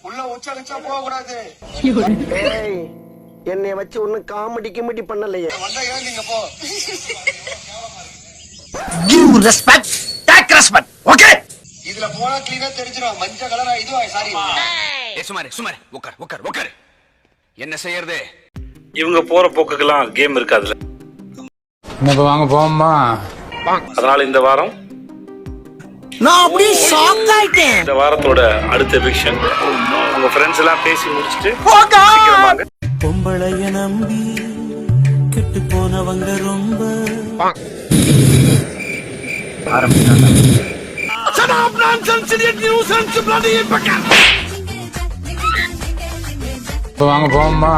உள்ள உச்சா போக கூடாது. என்னை வச்சு ஒன்னும் காமெடி கிமெடி பண்ணலையே. நீங்க போ. Give respect, take respect. Okay? இதுல போனா கிளீனா தெரிஞ்சிரும். மஞ்சள் கலரா இதுவா சாரி. சுமார் உட்கார். என்ன செய்யறது? இவங்க போற போக்குக்கெல்லாம் கேம் இருக்காதுல. வாங்க போமா. அதனால இந்த வாரம் நான் அப்படியே ஷாக் ஆயிட்டேன். இந்த வாரத்தோட அடுத்த எவிக்ஷன் உங்க ஃப்ரெண்ட்ஸ் எல்லாம் பேசி முடிச்சிட்டு சீக்கிரம் வாங்க. பொம்பளைய நம்பி கெட்டு போனவங்க ரொம்ப வாங்க போமா.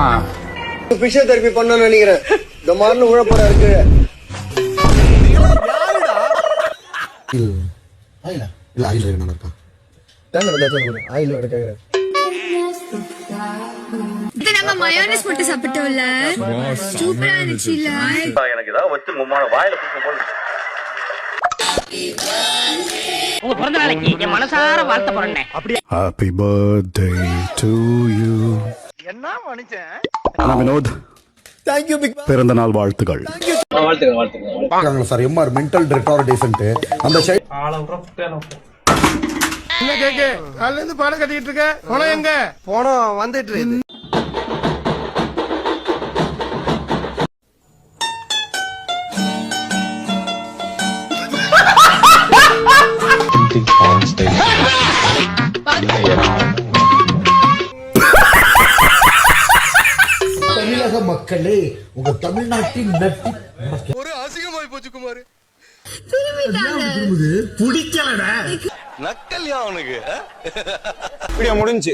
பிசியோதெரபி பண்ணணும்னு நினைக்கிறேன். இந்த மாதிரி உழப்பட இருக்கு. மயோனைஸ் போட்டு சாப்பிட்டோம்ல, சூப்பரா இருந்துச்சுல. எனக்கு ஏதாவது வச்சு மும்மான வாயில குடுக்க போல. உங்க பிறந்த நாளைக்கு என் மனசார வாழ்த்து போறேன். Happy birthday to you. என்ன மனுஷன்? Vinod, Thank you big man. பிறந்த நாள் வாழ்த்துக்கள். வாழ்த்துக்கள் சார். எம்ஆர் மென்டல் ரிட்டார்டேஷன் அந்த என்ன கேக்கு? அதுல இருந்து பாடம் கட்டிட்டு இருக்க. போன எங்க? போனோம் வந்துட்டு இருக்கு. தமிழக மக்களே, உங்க தமிழ்நாட்டின் நட்டி ஒரு அசிங்கமாய் போச்சு குமார். பிடிக்கலடா. நக்கல்யா அவனுக்கு. முடிஞ்சு